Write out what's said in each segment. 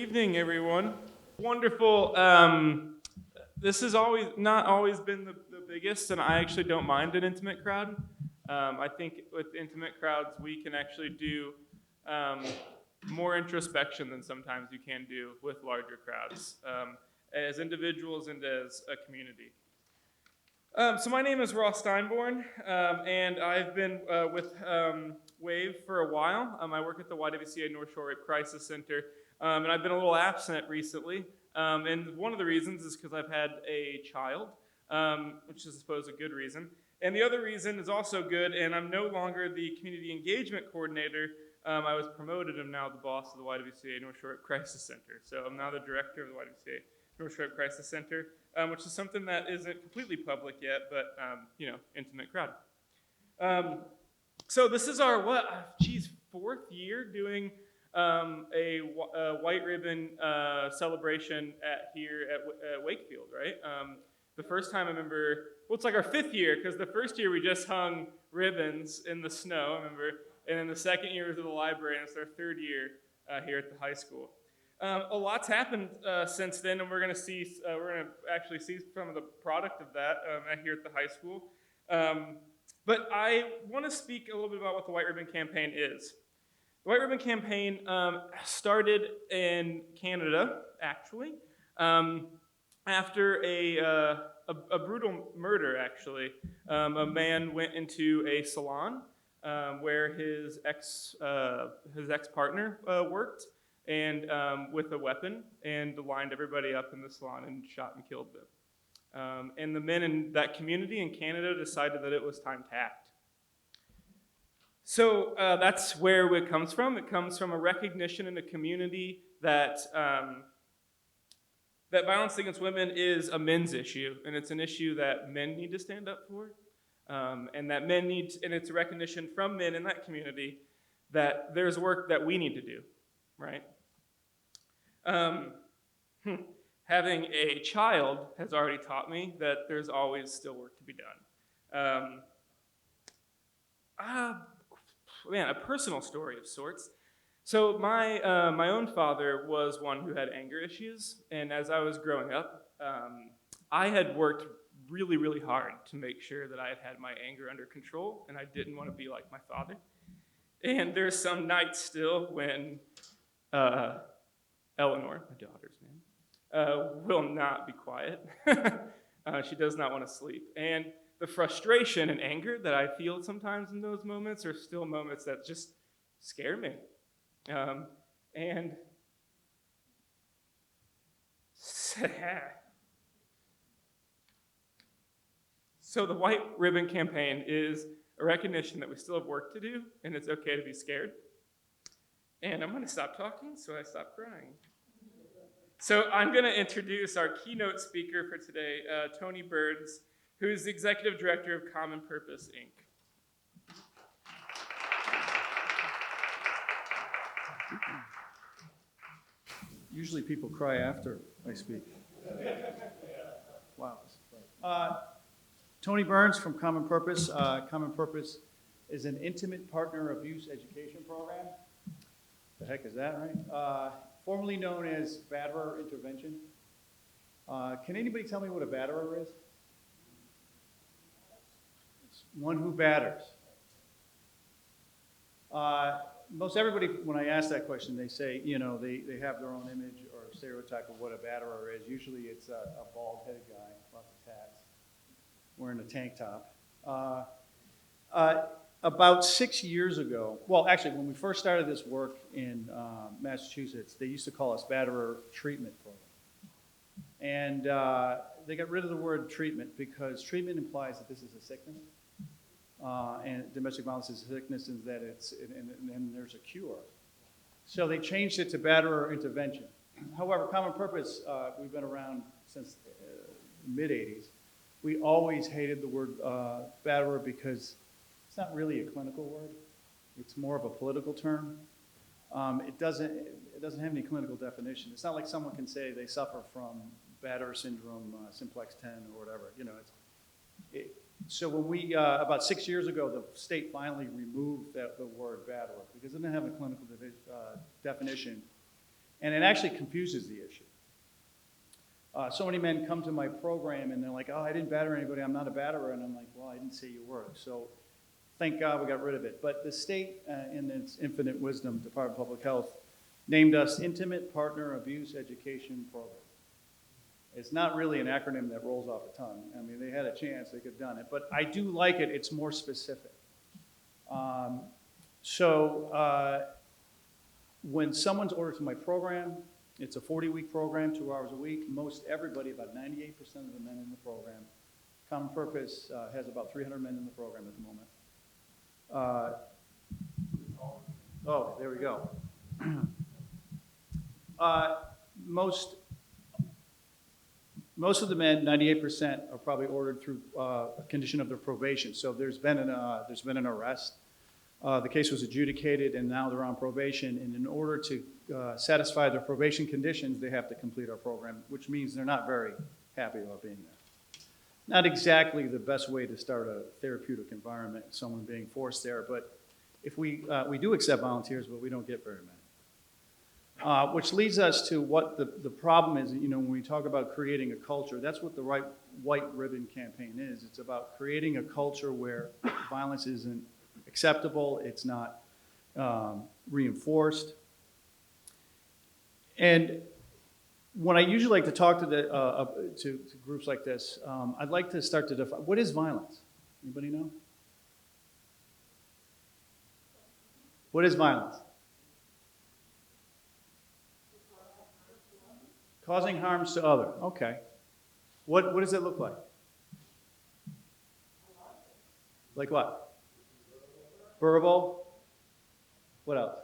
Evening, everyone. Wonderful. This has always not always been the biggest, and I actually don't mind an intimate crowd. I think with intimate crowds, we can actually do um, more introspection than sometimes you can do with larger crowds, as individuals and as a community. So my name is Ross Steinborn, and I've been with WAVE for a while. I work at the YWCA North Shore Rape Crisis Center, and I've been a little absent recently. And one of the reasons is because I've had a child, which is, I suppose, a good reason. And the other reason is also good, and I'm no longer the community engagement coordinator. I was promoted. I'm now the boss of the YWCA North Shore Rape Crisis Center. So I'm now the director of the YWCA North Shore Rape Crisis Center, which is something that isn't completely public yet, but intimate crowd. So this is our fourth year doing a white ribbon celebration here at Wakefield, right? The first time I remember, well, it's like our fifth year because the first year we just hung ribbons in the snow, I remember, and then the second year was at the library, and it's our third year here at the high school. A lot's happened since then, and we're going to actually see some of the product of that here at the high school. But I want to speak a little bit about what the White Ribbon Campaign is. The White Ribbon Campaign started in Canada, actually, after a brutal murder, actually. A man went into a salon where his ex-partner worked, and with a weapon, and lined everybody up in the salon and shot and killed them. And the men in that community in Canada decided that it was time to act. So that's where it comes from. It comes from a recognition in the community that that violence against women is a men's issue, and it's an issue that men need to stand up for, and that men need, and it's a recognition from men in that community that there's work that we need to do, right? Having a child has already taught me that there's always still work to be done. A personal story of sorts. So my own father was one who had anger issues, and as I was growing up, I had worked really, really hard to make sure that I had my anger under control, and I didn't want to be like my father. And there's some nights still when Eleanor, my daughter's name, will not be quiet. She does not want to sleep. And the frustration and anger that I feel sometimes in those moments are still moments that just scare me. And so the White Ribbon Campaign is a recognition that we still have work to do, and it's okay to be scared. And I'm going to stop talking so I stop crying. So I'm going to introduce our keynote speaker for today, Tony Burns, who is the Executive Director of Common Purpose, Inc. Usually people cry after I speak. Wow. Tony Burns from Common Purpose. Common Purpose is an intimate partner abuse education program. The heck is that, right? Formerly known as batterer intervention. Can anybody tell me what a batterer is? It's one who batters. Most everybody, when I ask that question, they say, they have their own image or stereotype of what a batterer is. Usually it's a bald-headed guy, lots of tats, wearing a tank top. About 6 years ago, well, actually, when we first started this work in Massachusetts, they used to call us Batterer Treatment Program. And they got rid of the word treatment because treatment implies that this is a sickness. And domestic violence is a sickness, and that and there's a cure. So they changed it to Batterer Intervention. However, Common Purpose, we've been around since the mid-'80s. We always hated the word batterer because it's not really a clinical word. It's more of a political term. It doesn't have any clinical definition. It's not like someone can say they suffer from Batter syndrome, simplex 10 or whatever. So when we, about 6 years ago, the state finally removed the word batterer because it didn't have a clinical definition. And it actually confuses the issue. So many men come to my program and they're like, oh, I didn't batter anybody, I'm not a batterer. And I'm like, well, I didn't say you were. So thank God we got rid of it. But the state, in its infinite wisdom, Department of Public Health, named us Intimate Partner Abuse Education Program. It's not really an acronym that rolls off the tongue. I mean, they had a chance, they could have done it. But I do like it, it's more specific. When someone's ordered to my program, it's a 40-week program, 2 hours a week. Most everybody, about 98% of the men in the program, Common Purpose has about 300 men in the program at the moment. Oh, there we go. Most of the men, 98%, are probably ordered through a condition of their probation. So there's been an arrest. The case was adjudicated, and now they're on probation. And in order to satisfy their probation conditions, they have to complete our program, which means they're not very happy about being there. Not exactly the best way to start a therapeutic environment, someone being forced there. But if we do accept volunteers, but we don't get very many. Which leads us to what the problem is. You know, when we talk about creating a culture, that's what the White Ribbon Campaign is. It's about creating a culture where violence isn't acceptable, it's not reinforced. And when I usually like to talk to to groups like this, I'd like to start to define, what is violence? Anybody know? What is violence? Causing harms to others. Okay. What does it look like? Like what? Verbal. What else?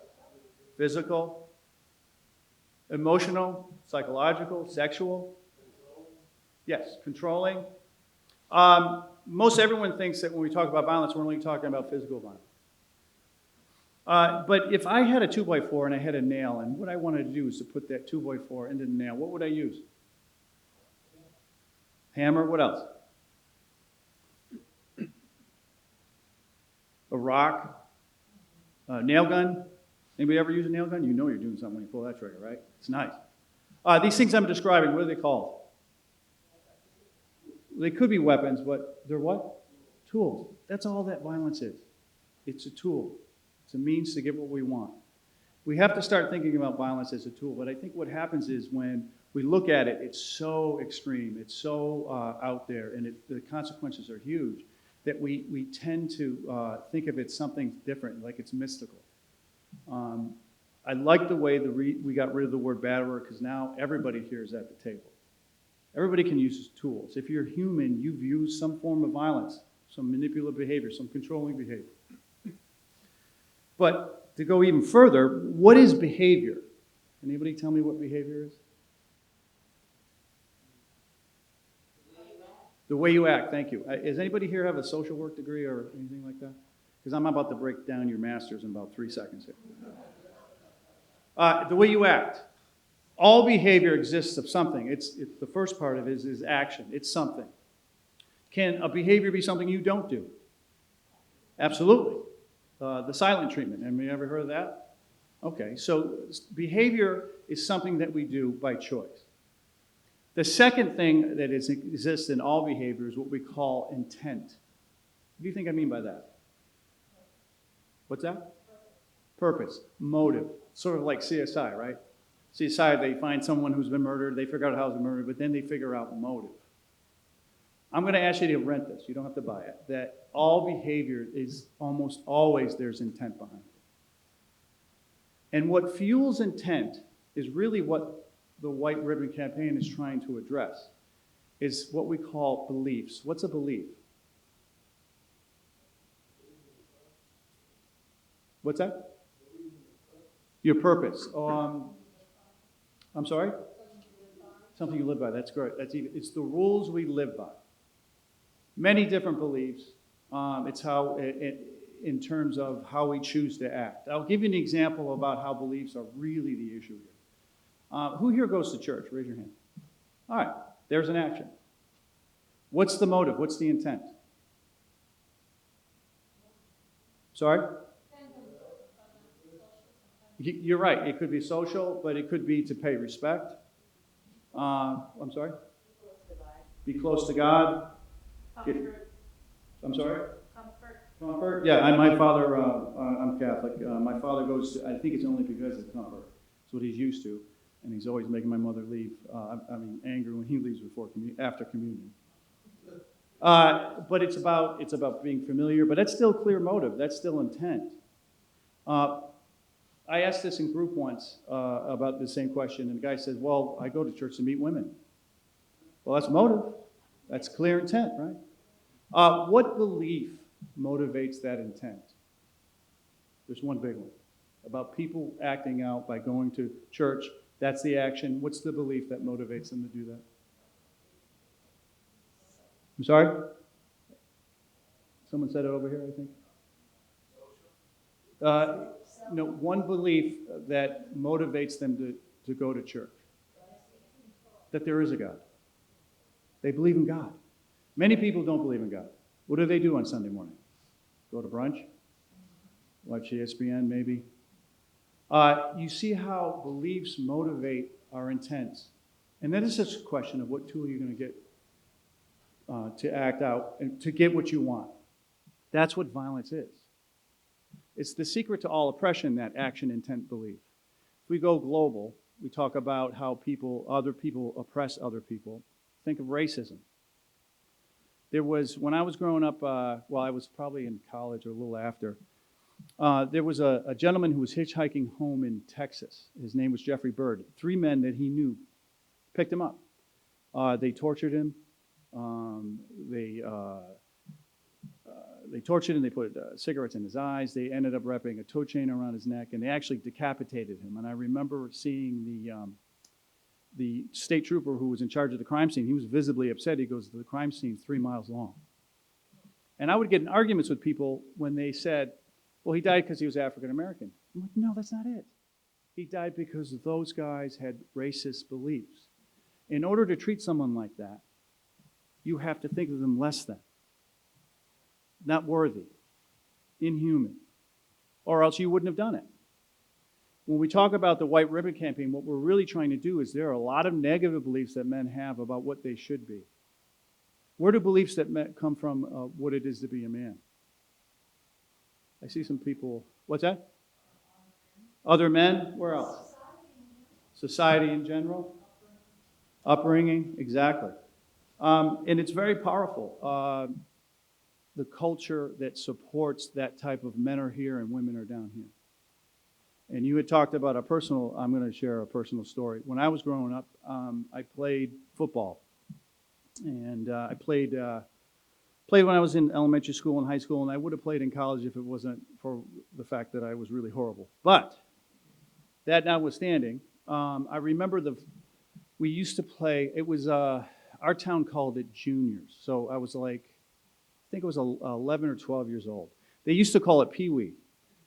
Physical. Emotional. Psychological. Sexual. Yes. Controlling. Most everyone thinks that when we talk about violence, we're only talking about physical violence. But if I had a 2x4 and I had a nail, and what I wanted to do is to put that 2x4 into the nail, what would I use? Hammer, what else? A rock, a nail gun. Anybody ever use a nail gun? You know you're doing something when you pull that trigger, right? It's nice. These things I'm describing, what are they called? They could be weapons, but they're what? Tools. That's all that violence is. It's a tool. It's a means to get what we want. We have to start thinking about violence as a tool, but I think what happens is when we look at it, it's so extreme, it's so out there, and the consequences are huge, that we tend to think of it something different, like it's mystical. I like the way we got rid of the word batterer, because now everybody here is at the table. Everybody can use tools. If you're human, you've used some form of violence, some manipulative behavior, some controlling behavior. But to go even further, what is behavior? Anybody tell me what behavior is? The way you act, thank you. Does anybody here have a social work degree or anything like that? Because I'm about to break down your master's in about 3 seconds here. The way you act. All behavior exists of something. It's the first part of it is action. It's something. Can a behavior be something you don't do? Absolutely. The silent treatment. Have you ever heard of that? Okay, so behavior is something that we do by choice. The second thing that exists in all behavior is what we call intent. What do you think I mean by that? What's that? Purpose, motive. Sort of like CSI, right? CSI, they find someone who's been murdered, they figure out how it's been murdered, but then they figure out motive. I'm going to ask you to rent this. You don't have to buy it. That all behavior is almost always there's intent behind it. And what fuels intent is really what the White Ribbon Campaign is trying to address, is what we call beliefs. What's a belief? What's that? Your purpose. I'm sorry? Something you live by. That's great. It's the rules we live by. Many different beliefs. It's how, in terms of how we choose to act. I'll give you an example about how beliefs are really the issue here. Who here goes to church? Raise your hand. All right, there's an action. What's the motive? What's the intent? Sorry? You're right. It could be social, but it could be to pay respect. I'm sorry? Be close to God. Comfort. I'm sorry? Comfort. Comfort? Yeah, my father, I'm Catholic. My father goes to, I think it's only because of comfort. It's what he's used to. And he's always making my mother leave, angry when he leaves after communion. But it's about being familiar, but that's still clear motive. That's still intent. I asked this in group once about the same question, and the guy said, well, I go to church to meet women. Well, that's motive. That's clear intent, right? What belief motivates that intent? There's one big one. About people acting out by going to church. That's the action. What's the belief that motivates them to do that? I'm sorry? Someone said it over here, I think. No, one belief that motivates them to go to church. That there is a God. They believe in God. Many people don't believe in God. What do they do on Sunday morning? Go to brunch? Watch ESPN maybe? You see how beliefs motivate our intents. And then it's just a question of what tool you're going to get to act out and to get what you want. That's what violence is. It's the secret to all oppression, that action, intent, belief. If we go global, we talk about how other people oppress other people. Think of racism. When I was growing up, I was probably in college or a little after, there was a gentleman who was hitchhiking home in Texas. His name was Jeffrey Bird. 3 men that he knew picked him up. They tortured him. They tortured him. They put cigarettes in his eyes. They ended up wrapping a toe chain around his neck, and they actually decapitated him. And I remember seeing the state trooper who was in charge of the crime scene. He was visibly upset. He goes, the crime scene's 3 miles long. And I would get in arguments with people when they said, well, he died because he was African American. I'm like, no, that's not it. He died because those guys had racist beliefs. In order to treat someone like that, you have to think of them less than, not worthy, inhuman, or else you wouldn't have done it. When we talk about the white ribbon campaign, what we're really trying to do is there are a lot of negative beliefs that men have about what they should be. Where do beliefs that come from what it is to be a man? I see some people, what's that? Other men? Where else? Society in general? Upbringing, exactly. And it's very powerful. The culture that supports that type of men are here and women are down here. And you had talked about I'm going to share a personal story. When I was growing up, I played football. And I played when I was in elementary school and high school, and I would have played in college if it wasn't for the fact that I was really horrible. But that notwithstanding, I remember we used to play, it was, our town called it juniors. So I was like, I think it was 11 or 12 years old. They used to call it Pee-wee,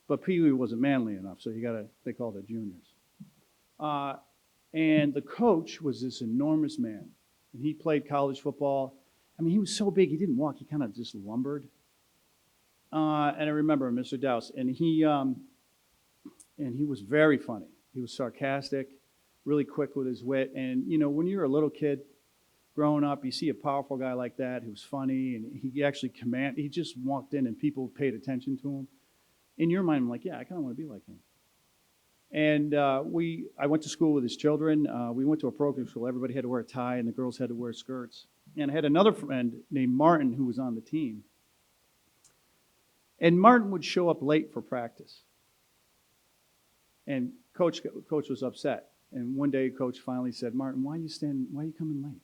but Pee-wee wasn't manly enough, so they called it juniors. And the coach was this enormous man, and he played college football. I mean, he was so big, he didn't walk, he kind of just lumbered. And I remember Mr. Dowse, and he was very funny. He was sarcastic, really quick with his wit. And, when you're a little kid growing up, you see a powerful guy like that who's funny, and he actually he just walked in and people paid attention to him. In your mind, I'm like, yeah, I kind of want to be like him. And I went to school with his children. We went to a program school. Everybody had to wear a tie, and the girls had to wear skirts. And I had another friend named Martin who was on the team. And Martin would show up late for practice. And coach was upset. And one day, coach finally said, Martin, why are you coming late?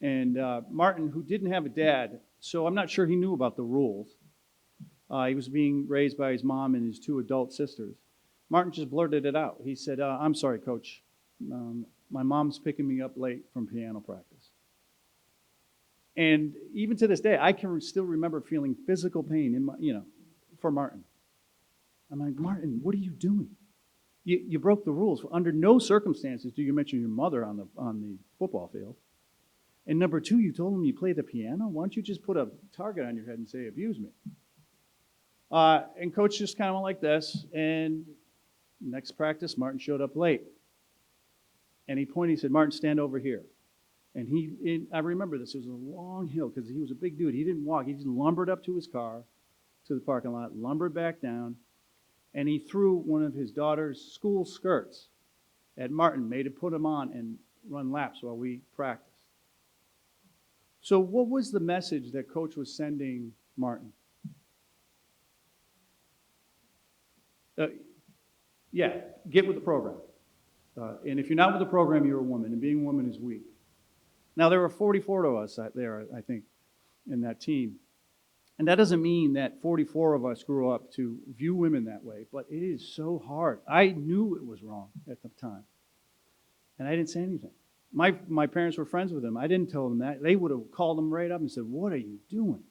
And Martin, who didn't have a dad, so I'm not sure he knew about the rules. He was being raised by his mom and his 2 adult sisters. Martin just blurted it out. He said, I'm sorry, coach. My mom's picking me up late from piano practice. And even to this day, I can still remember feeling physical pain for Martin. I'm like, Martin, what are you doing? You broke the rules. Under no circumstances do you mention your mother on the football field. And number 2, you told him you play the piano? Why don't you just put a target on your head and say, abuse me? And coach just kind of went like this, and Next practice, Martin showed up late. And he pointed, he said, Martin, stand over here. And I remember this, it was a long hill because he was a big dude. He didn't walk, he just lumbered up to his car, to the parking lot, lumbered back down, and he threw one of his daughter's school skirts at Martin, made him put him on and run laps while we practiced. So what was the message that Coach was sending Martin? Yeah, get with the program. And if you're not with the program, you're a woman, and being a woman is weak. Now, there were 44 of us there, I think, in that team. And that doesn't mean that 44 of us grew up to view women that way, but it is so hard. I knew it was wrong at the time, and I didn't say anything. My parents were friends with them. I didn't tell them that. They would have called them right up and said, what are you doing?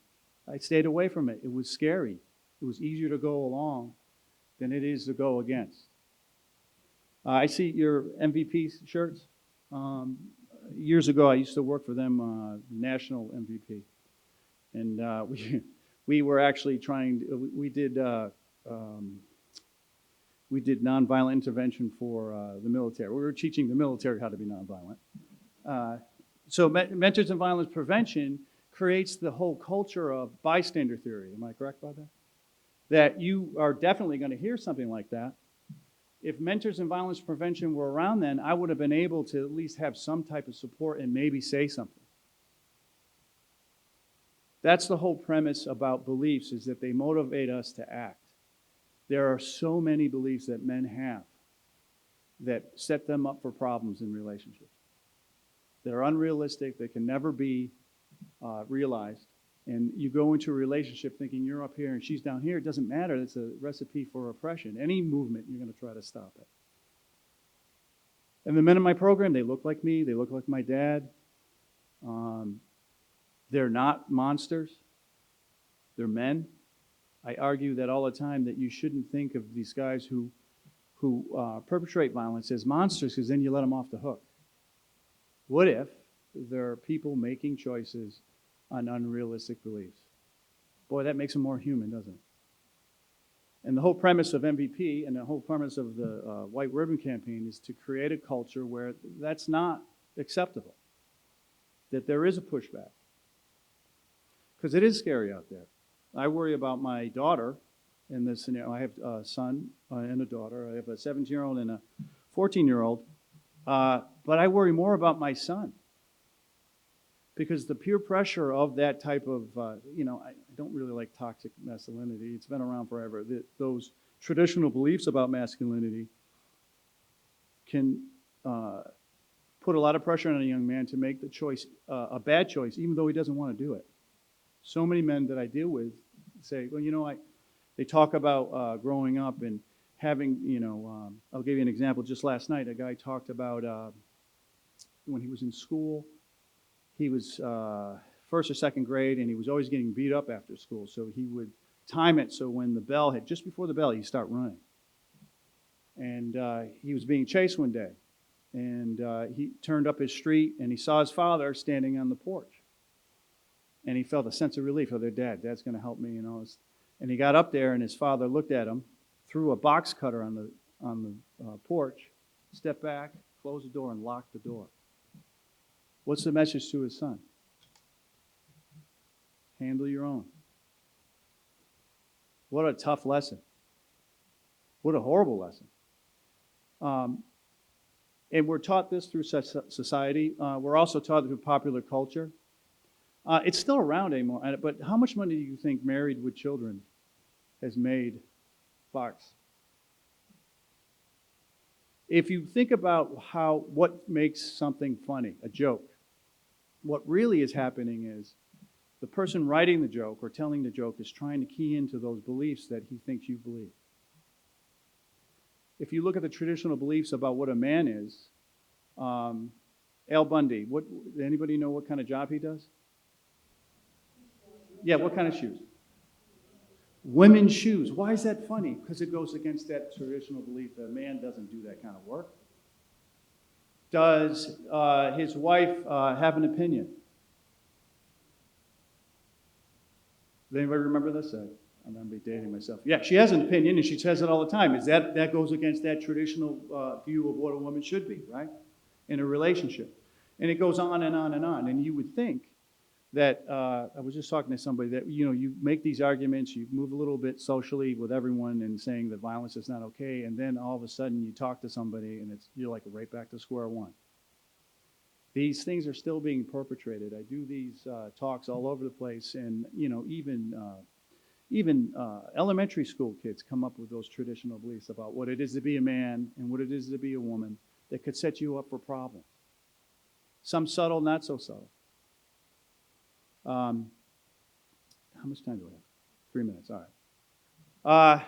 I stayed away from it. It was scary. It was easier to go along than it is to go against. I see your MVP shirts. Years ago, I used to work for them, national MVP. And we were actually we did nonviolent intervention for the military. We were teaching the military how to be nonviolent. So Mentors in Violence Prevention creates the whole culture of bystander theory. Am I correct about that? That you are definitely going to hear something like that. If Mentors in Violence Prevention were around then, I would have been able to at least have some type of support and maybe say something. That's the whole premise about beliefs, is that they motivate us to act. There are so many beliefs that men have that set them up for problems in relationships. They're unrealistic, they can never be realized. And you go into a relationship thinking you're up here and she's down here. It doesn't matter. It's a recipe for oppression. Any movement, you're going to try to stop it. And the men in my program, they look like me. They look like my dad. They're not monsters. They're men. I argue that all the time, that you shouldn't think of these guys who perpetrate violence as monsters, because then you let them off the hook. What if there are people making choices on unrealistic beliefs? Boy, that makes them more human, doesn't it? And the whole premise of MVP and the whole premise of the White Ribbon Campaign is to create a culture where that's not acceptable, that there is a pushback. Because it is scary out there. I worry about my daughter in this scenario. I have a son and a daughter. I have a 17-year-old and a 14-year-old. But I worry more about my son. Because the peer pressure of that type of, I don't really like toxic masculinity. It's been around forever. Those traditional beliefs about masculinity can put a lot of pressure on a young man to make the choice, a bad choice, even though he doesn't want to do it. So many men that I deal with say, well, they talk about growing up and having, I'll give you an example. Just last night, a guy talked about when he was in school. He was first or second grade, and he was always getting beat up after school. So he would time it so when the bell hit, just before the bell, he'd start running. And he was being chased one day. And he turned up his street, and he saw his father standing on the porch. And he felt a sense of relief. Oh, their dad's going to help me, and all this. And he got up there, and his father looked at him, threw a box cutter on the porch, stepped back, closed the door, and locked the door. What's the message to his son? Handle your own. What a tough lesson. What a horrible lesson. And we're taught this through society. We're also taught through popular culture. It's still around anymore, but how much money do you think Married with Children has made Fox? If you think about what makes something funny, a joke, what really is happening is the person writing the joke or telling the joke is trying to key into those beliefs that he thinks you believe. If you look at the traditional beliefs about what a man is, Al Bundy, anybody know what kind of job he does? Yeah, what kind of shoes? Women's shoes. Why is that funny? Because it goes against that traditional belief that a man doesn't do that kind of work. Does his wife have an opinion? Does anybody remember this? I'm going to be dating myself. Yeah, she has an opinion, and she says it all the time. That goes against that traditional view of what a woman should be, right? In a relationship. And it goes on and on and on. And you would think that, I was just talking to somebody that, you make these arguments, you move a little bit socially with everyone and saying that violence is not okay, and then all of a sudden you talk to somebody and you're like right back to square one. These things are still being perpetrated. I do these talks all over the place, and even elementary school kids come up with those traditional beliefs about what it is to be a man and what it is to be a woman that could set you up for problems. Some subtle, not so subtle. How much time do I have? 3 minutes, all right.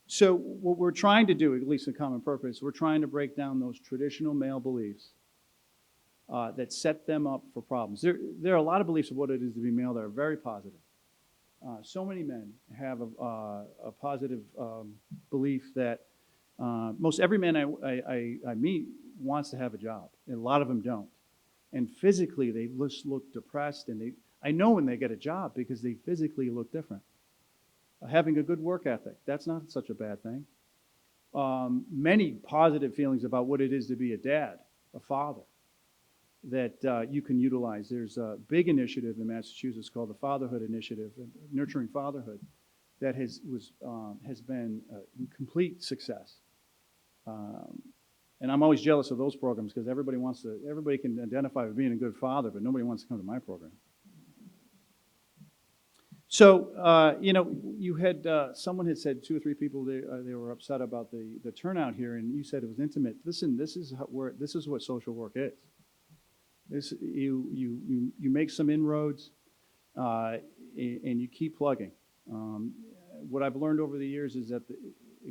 So what we're trying to do, at least in Common Purpose, we're trying to break down those traditional male beliefs that set them up for problems. There are a lot of beliefs of what it is to be male that are very positive. So many men have a positive belief that most every man I meet wants to have a job, and a lot of them don't. And physically, they just look depressed, and I know when they get a job because they physically look different. Having a good work ethic, that's not such a bad thing. Many positive feelings about what it is to be a dad, a father, that you can utilize. There's a big initiative in Massachusetts called the Fatherhood Initiative, Nurturing Fatherhood, that has been a complete success. And I'm always jealous of those programs because everybody can identify with being a good father, but nobody wants to come to my program. So, you had, someone had said 2 or 3 people, they were upset about the turnout here, and you said it was intimate. Listen, this is what social work is. You make some inroads, and you keep plugging. What I've learned over the years is that,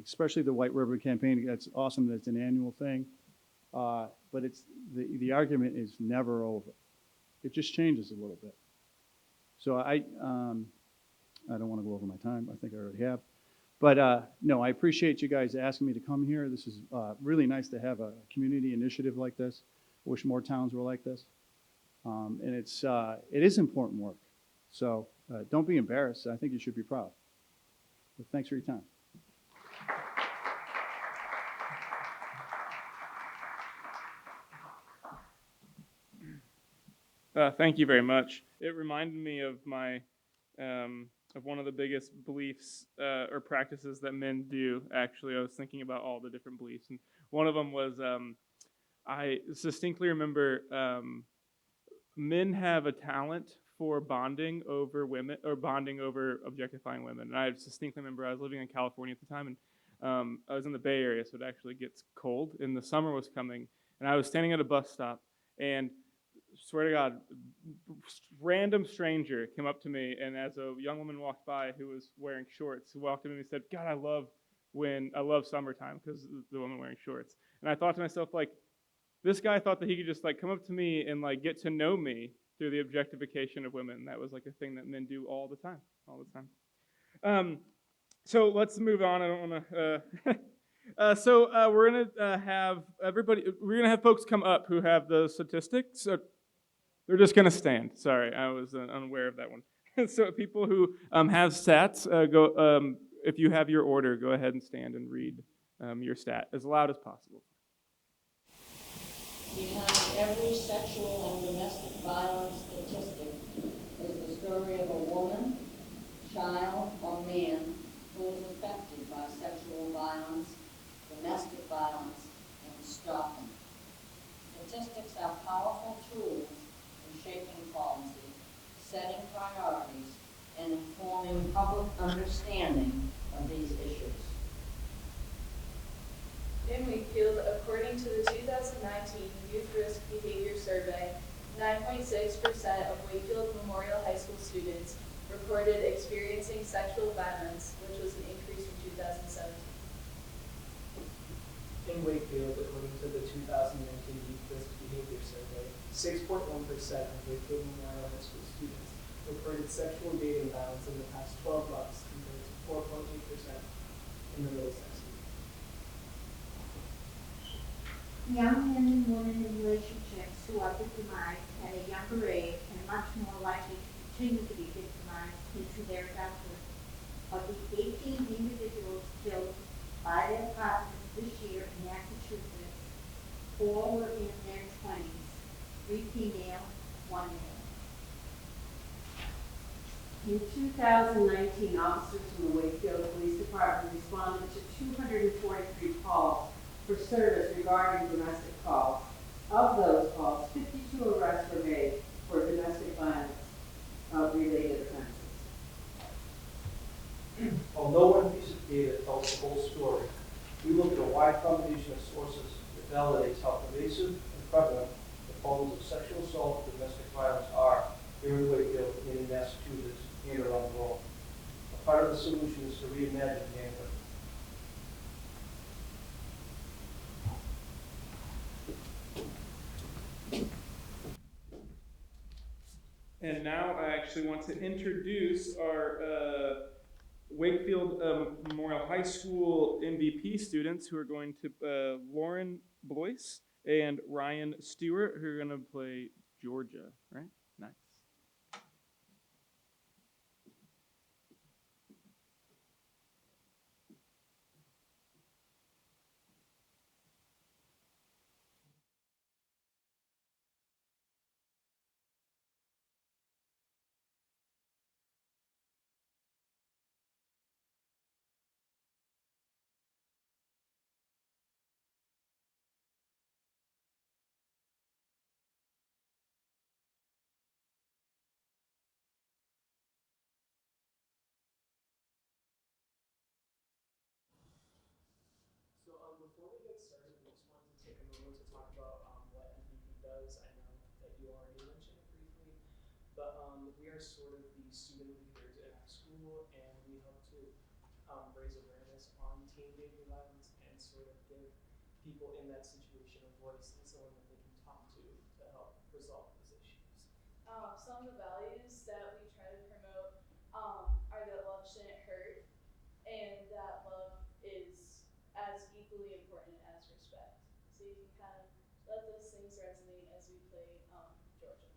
especially the White Ribbon Campaign, that's awesome that it's an annual thing, but the argument is never over. It just changes a little bit. So I don't want to go over my time. I think I already have. But no, I appreciate you guys asking me to come here. This is really nice to have a community initiative like this. I wish more towns were like this. And it is important work. So don't be embarrassed. I think you should be proud. But thanks for your time. Thank you very much. It reminded me of of one of the biggest beliefs or practices that men do. Actually, I was thinking about all the different beliefs, and one of them was I distinctly remember men have a talent for bonding over women or bonding over objectifying women. And I distinctly remember I was living in California at the time, and I was in the Bay Area, so it actually gets cold, and the summer was coming, and I was standing at a bus stop, and swear to God, random stranger came up to me, and as a young woman walked by who was wearing shorts, who walked up to me and said, "God, I love summertime because the woman wearing shorts." And I thought to myself, like, this guy thought that he could just like come up to me and like get to know me through the objectification of women. That was like a thing that men do all the time. So let's move on. I don't want to. So we're gonna have everybody. We're gonna have folks come up who have the statistics. They're just going to stand. Sorry, I was unaware of that one. So people who have stats, go. If you have your order, go ahead and stand and read your stat as loud as possible. Behind every sexual and domestic violence statistic is the story of a woman, child, or man who is affected by sexual violence, domestic violence, and stalking. Statistics are powerful tools shaping policy, setting priorities, and informing public understanding of these issues. In Wakefield, according to the 2019 Youth Risk Behavior Survey, 9.6% of Wakefield Memorial High School students reported experiencing sexual violence, which was an increase from 2017. In Wakefield, according to the 2019 Youth Risk Behavior Survey, 6.1% of Wakefield Memorial High School students reported sexual dating violence in the past 12 months compared to 4.8% in the middle section. Young men and women in relationships who are victimized at a younger age are much more likely to continue to be victimized into their adulthood. Of the 18 individuals killed by their partners this year in Massachusetts, 4 were in their 20s, 3 female, 1 male. In 2019, officers from the Wakefield Police Department responded to 243 calls for service regarding domestic calls. Of those calls, 52 arrests were made for domestic violence related offenses. While no one piece of data tells the whole story, we look at a wide combination of sources that validates how pervasive and prevalent the problems of sexual assault and domestic violence are here in Wakefield and in Massachusetts and around the world. A part of the solution is to reimagine manhood. And now I actually want to introduce our Wakefield Memorial High School MVP students who are going to, Lauren Blois and Ryan Stewart, who are going to play Georgia, right? Nice. So before we get started, we just wanted to take a moment to talk about what MVP does. I know that you already mentioned it briefly, but we are sort of the student leaders in our school, and we help to raise awareness on teen dating violence and sort of give people in that situation a voice and someone that they can talk to help resolve those issues. Some of the values that we try to promote are that love shouldn't hurt and that love is as equally important as respect. So you can kind of let those things resonate as we play Georgia.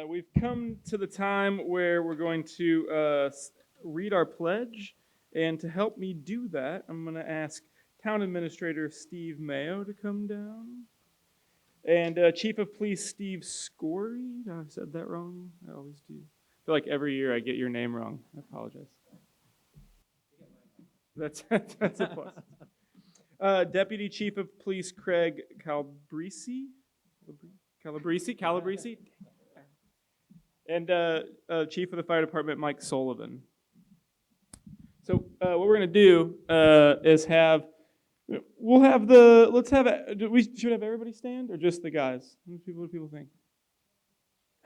we've come to the time where we're going to read our pledge. And to help me do that, I'm going to ask Town Administrator Steve Mayo to come down. And Chief of Police Steve Scory. I said that wrong. I always do. I feel like every year I get your name wrong. I apologize. That's a plus. Deputy Chief of Police Craig Calabrese. Calabrese. And Chief of the Fire Department Mike Sullivan. So what we're going to do is we should have everybody stand or just the guys? What do people think?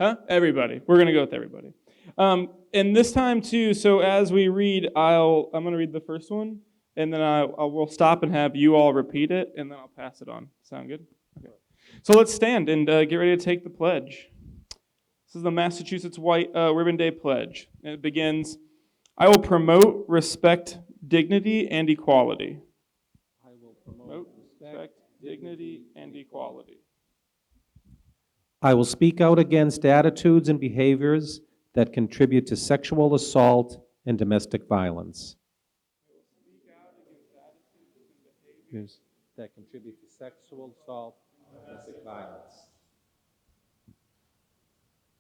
Huh? Everybody. We're going to go with everybody. And this time too, so as we read, I'm going to read the first one, and then we'll stop and have you all repeat it, and then I'll pass it on. Sound good? Okay. So let's stand and get ready to take the pledge. This is the Massachusetts White Ribbon Day Pledge. And it begins, I will promote, respect, dignity, and equality. I will promote respect, dignity, and equality. I will speak out against attitudes and behaviors that contribute to sexual assault and domestic violence. I will speak out against attitudes and behaviors That contribute to sexual assault and domestic violence.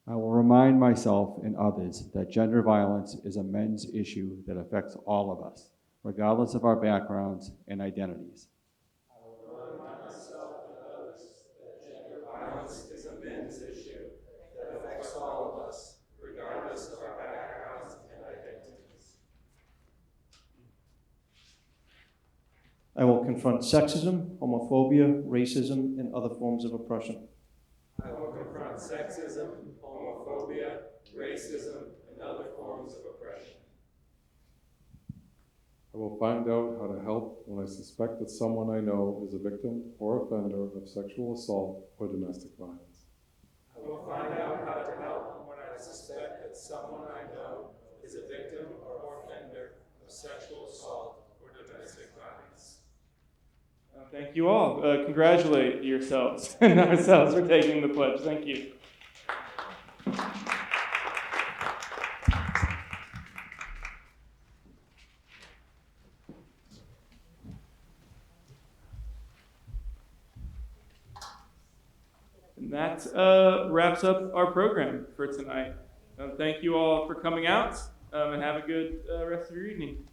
I will remind myself and others that gender violence is a men's issue that affects all of us, regardless of our backgrounds and identities. I will remind myself and others that gender violence is a men's issue that affects all of us, regardless of our backgrounds and identities. I will confront sexism, homophobia, racism, and other forms of oppression. I will confront sexism, homophobia, racism, and other forms of oppression. I will find out how to help when I suspect that someone I know is a victim or offender of sexual assault or domestic violence. I will find out how to help when I suspect that someone I know is a victim or offender of sexual assault or domestic violence. Thank you all. Congratulate yourselves and ourselves for taking the pledge. Thank you. And that wraps up our program for tonight. Thank you all for coming out, and have a good rest of your evening.